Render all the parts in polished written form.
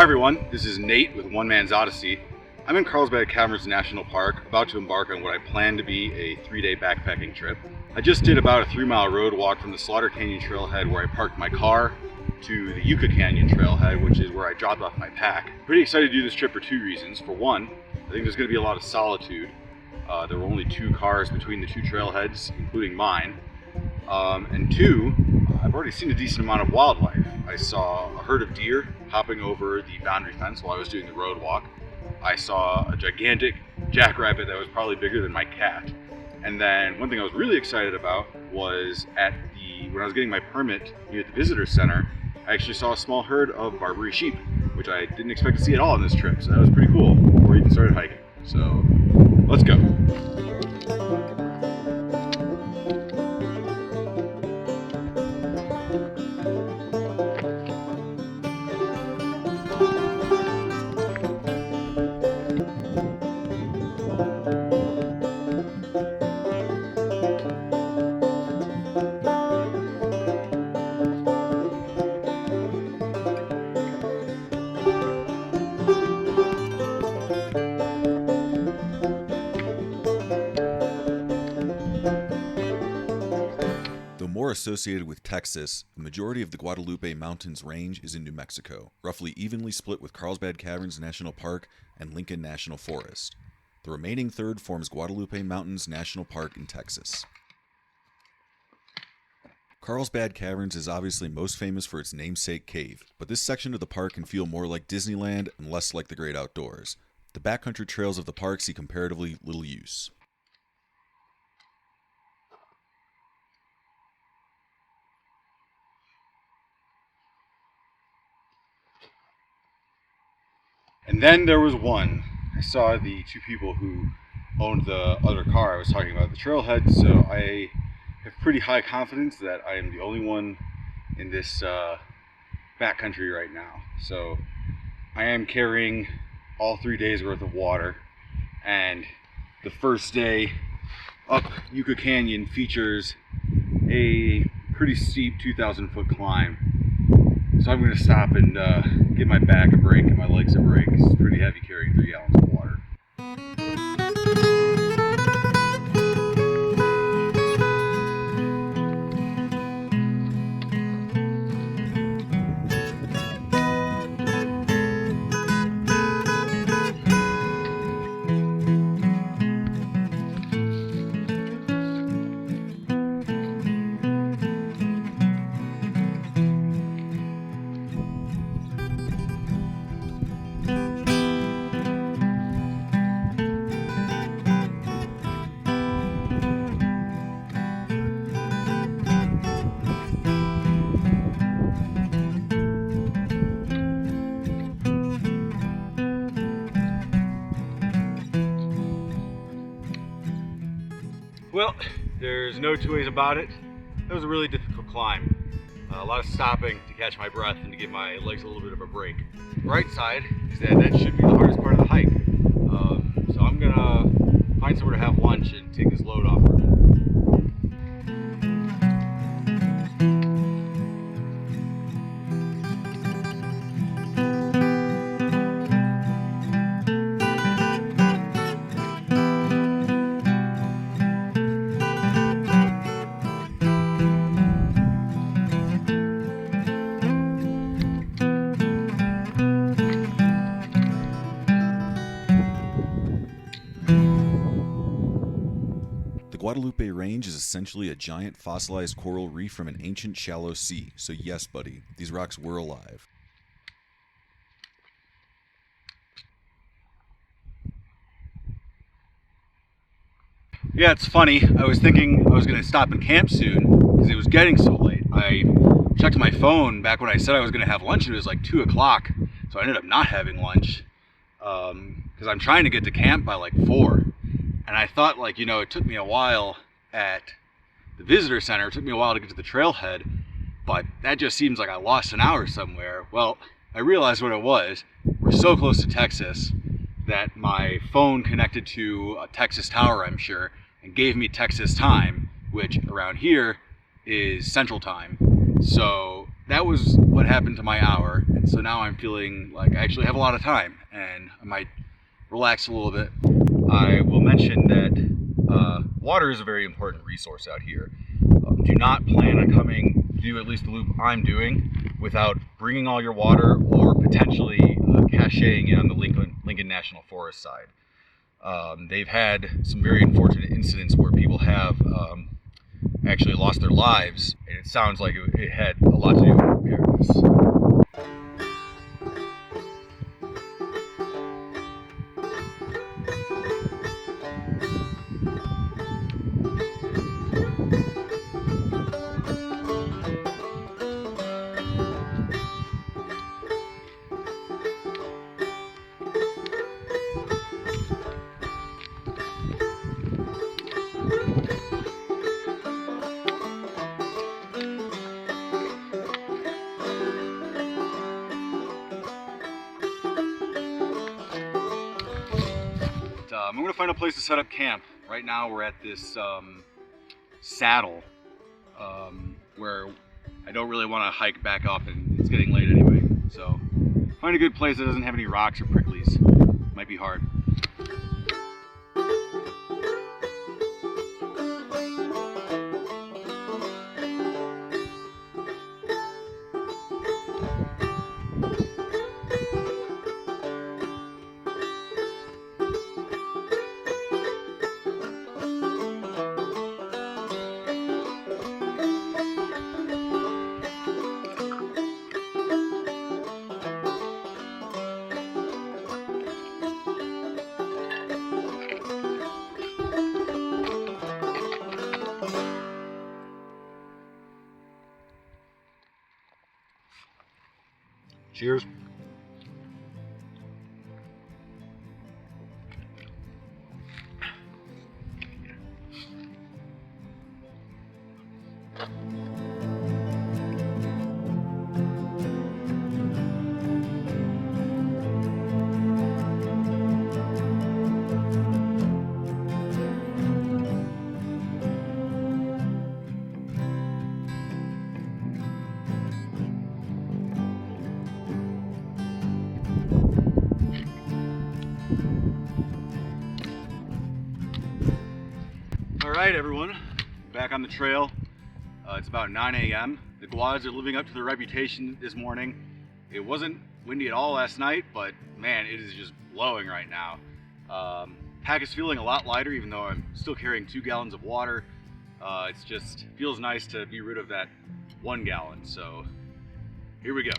everyone, this is Nate with One Man's Odyssey. I'm in Carlsbad Caverns National Park, about to embark on what I plan to be a 3-day backpacking trip. I just did about a 3-mile road walk from the Slaughter Canyon trailhead where I parked my car to the Yucca Canyon trailhead, which is where I dropped off my pack. Pretty excited to do this trip for 2 reasons. For one, I think there's going to be a lot of solitude. There were only 2 cars between the 2 trailheads, including mine. And 2, I've already seen a decent amount of wildlife. I saw a herd of deer hopping over the boundary fence while I was doing the road walk. I saw a gigantic jackrabbit that was probably bigger than my cat. And then one thing I was really excited about was when I was getting my permit here at the visitor center, I actually saw a small herd of Barbary sheep, which I didn't expect to see at all on this trip. So that was pretty cool before we even started hiking. So let's go. More associated with Texas, the majority of the Guadalupe Mountains range is in New Mexico, roughly evenly split with Carlsbad Caverns National Park and Lincoln National Forest. The remaining third forms Guadalupe Mountains National Park in Texas. Carlsbad Caverns is obviously most famous for its namesake cave, but this section of the park can feel more like Disneyland and less like the great outdoors. The backcountry trails of the park see comparatively little use. And then there was one. I saw the 2 people who owned the other car I was talking about, the trailhead, so I have pretty high confidence that I am the only one in this backcountry right now. So I am carrying all 3 days worth of water, and the first day up Yucca Canyon features a pretty steep 2,000-foot climb. So I'm going to stop and give my back a break and my legs a break. It's pretty heavy carrying 3 gallons of water. Well, there's no 2 ways about it. That was a really difficult climb. A lot of stopping to catch my breath and to give my legs a little bit of a break. The right side is that should be the hardest part of the hike. So I'm gonna find somewhere to have lunch and take this load off for a minute. The Guadalupe Range is essentially a giant fossilized coral reef from an ancient shallow sea, so yes, buddy, these rocks were alive. Yeah, it's funny. I was thinking I was going to stop and camp soon because it was getting so late. I checked my phone back when I said I was going to have lunch and it was like 2 o'clock, so I ended up not having lunch because I'm trying to get to camp by like 4. And I thought, like, it took me a while at the visitor center. It took me a while to get to the trailhead, but that just seems like I lost an hour somewhere. Well, I realized what it was. We're so close to Texas that my phone connected to a Texas tower, I'm sure, and gave me Texas time, which around here is Central Time. So that was what happened to my hour, and so now I'm feeling like I actually have a lot of time, and I might relax a little bit. I will mention that water is a very important resource out here. Do not plan on coming to do at least the loop I'm doing without bringing all your water or potentially caching it on the Lincoln National Forest side. They've had some very unfortunate incidents where people have actually lost their lives, and it sounds like it had a lot to do with preparedness. I'm going to find a place to set up camp. Right now we're at this saddle where I don't really want to hike back up, and it's getting late anyway. So find a good place that doesn't have any rocks or pricklies. Might be hard. Cheers. Alright everyone, back on the trail. It's about 9 a.m. The Gwads are living up to their reputation this morning. It wasn't windy at all last night, but man, it is just blowing right now. Pack is feeling a lot lighter, even though I'm still carrying 2 gallons of water. It's just feels nice to be rid of that 1 gallon, so here we go.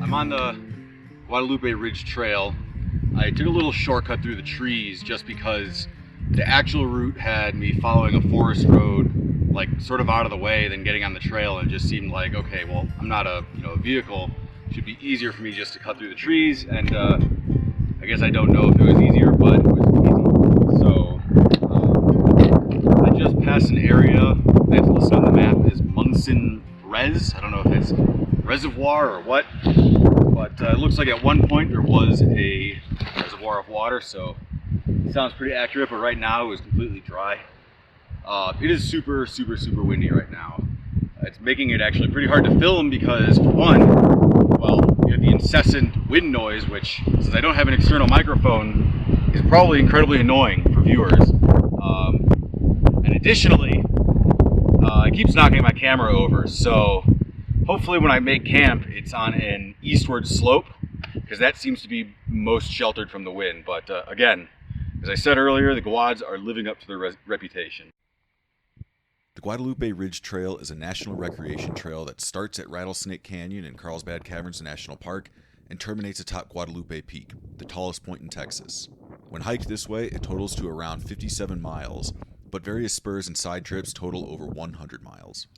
I'm on the Guadalupe Ridge Trail. I took a little shortcut through the trees just because the actual route had me following a forest road, like sort of out of the way, then getting on the trail, and it just seemed like, okay, well, I'm not a vehicle. It should be easier for me just to cut through the trees, and I guess I don't know if it was easier, but it was easy. So I just past an area that's listed on the map as Munson Res. I don't know if it's reservoir or what, but it looks like at one point there was a reservoir of water, so it sounds pretty accurate, but right now it was completely dry. It is super windy right now. It's making it actually pretty hard to film because, for one, well, you have the incessant wind noise, which, since I don't have an external microphone, is probably incredibly annoying for viewers. And additionally, it keeps knocking my camera over, so hopefully when I make camp, it's on an eastward slope, because that seems to be most sheltered from the wind. But again, as I said earlier, the Gwads are living up to their reputation. The Guadalupe Ridge Trail is a national recreation trail that starts at Rattlesnake Canyon in Carlsbad Caverns National Park and terminates atop Guadalupe Peak, the tallest point in Texas. When hiked this way, it totals to around 57 miles, but various spurs and side trips total over 100 miles.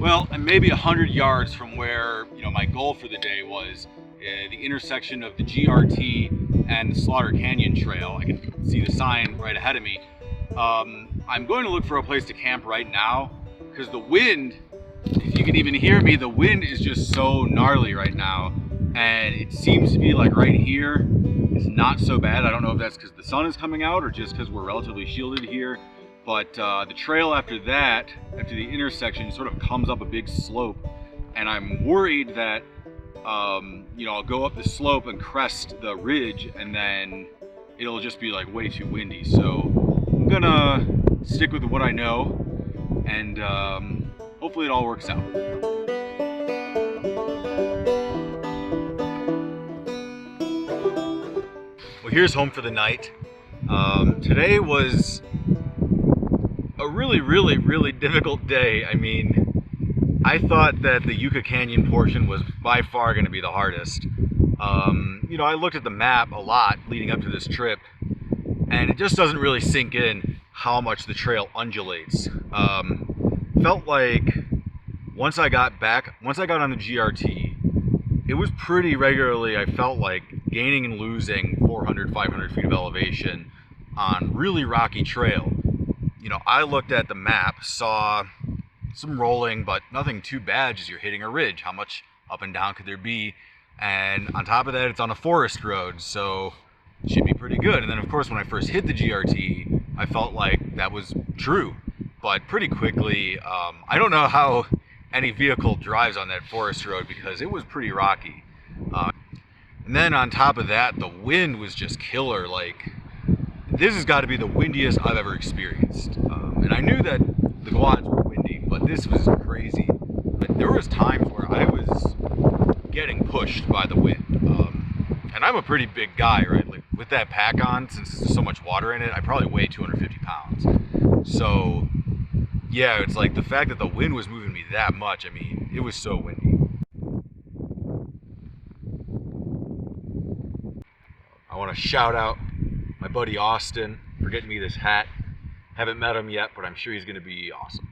Well, I'm maybe 100 yards from where, my goal for the day was, the intersection of the GRT and the Slaughter Canyon Trail. I can see the sign right ahead of me. I'm going to look for a place to camp right now, because the wind, if you can even hear me, the wind is just so gnarly right now, and it seems to be like right here, it's not so bad. I don't know if that's because the sun is coming out or just because we're relatively shielded here. But the trail after that, after the intersection, sort of comes up a big slope, and I'm worried that, I'll go up the slope and crest the ridge, and then it'll just be like way too windy. So I'm gonna stick with what I know, and hopefully it all works out. Well, here's home for the night. Today was a really difficult day. I mean, I thought that the Yucca Canyon portion was by far going to be the hardest. I looked at the map a lot leading up to this trip, and it just doesn't really sink in how much the trail undulates. Felt like once I got on the GRT, it was pretty regularly, I felt like, gaining and losing 400, 500 feet of elevation on really rocky trail. I looked at the map, saw some rolling, but nothing too bad, just you're hitting a ridge. How much up and down could there be? And on top of that, it's on a forest road, so it should be pretty good. And then, of course, when I first hit the GRT, I felt like that was true. But pretty quickly, I don't know how any vehicle drives on that forest road because it was pretty rocky. And then on top of that, the wind was just killer. Like, this has got to be the windiest I've ever experienced. And I knew that the Gwads were windy, but this was crazy. There was times where I was getting pushed by the wind. And I'm a pretty big guy, right? Like, with that pack on, since there's so much water in it, I probably weigh 250 pounds. So, yeah, it's like the fact that the wind was moving me that much, I mean, it was so windy. I want to shout out my buddy Austin for getting me this hat. Haven't met him yet, but I'm sure he's going to be awesome.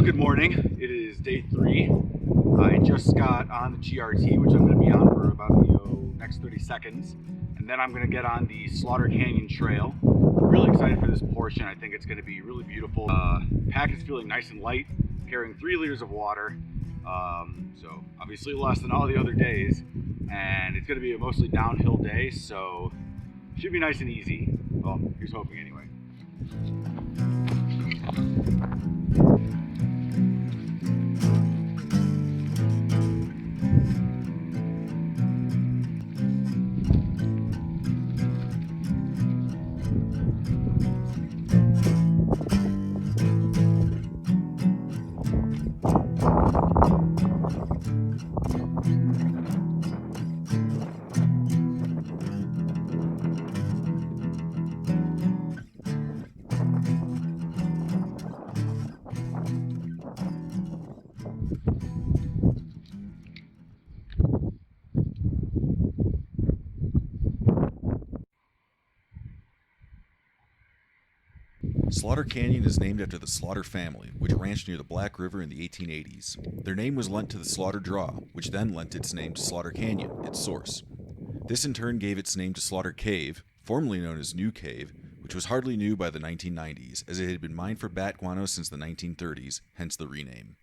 Well, good morning. It is day 3. I just got on the GRT, which I'm going to be on for about next 30 seconds, and then I'm going to get on the Slaughter Canyon Trail. I'm really excited for this portion. I think it's going to be really beautiful. Pack is feeling nice and light, carrying 3 liters of water, so obviously less than all the other days, and it's going to be a mostly downhill day, so it should be nice and easy. Well, here's hoping anyway. Slaughter Canyon is named after the Slaughter family, which ranched near the Black River in the 1880s. Their name was lent to the Slaughter Draw, which then lent its name to Slaughter Canyon, its source. This in turn gave its name to Slaughter Cave, formerly known as New Cave, which was hardly new by the 1990s, as it had been mined for bat guano since the 1930s, hence the rename.